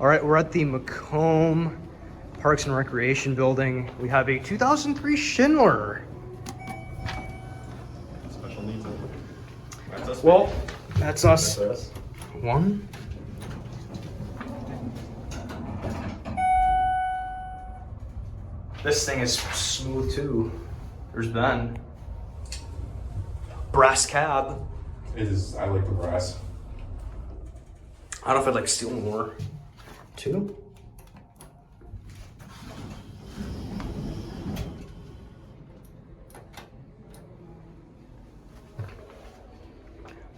All right, we're at the Macomb Parks and Recreation building. We have a 2003 Schindler. Special needs. That's us. Well, that's us. That's us. One. This thing is smooth too. There's Ben. Brass cab. It is. I like the brass. I don't know if I'd like steel more. Two.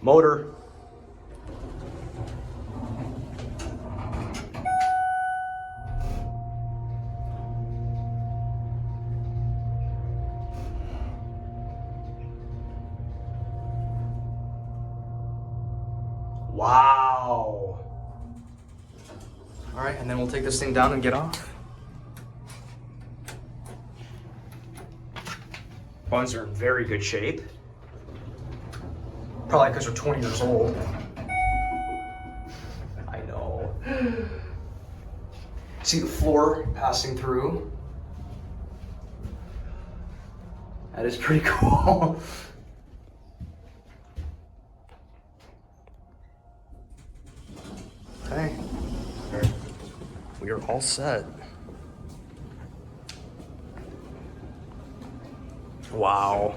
Motor. Wow. All right, and then we'll take this thing down and get off. Buns are in very good shape. Probably because they're 20 years old. I know. See the floor passing through? That is pretty cool. Okay. We are all set. Wow.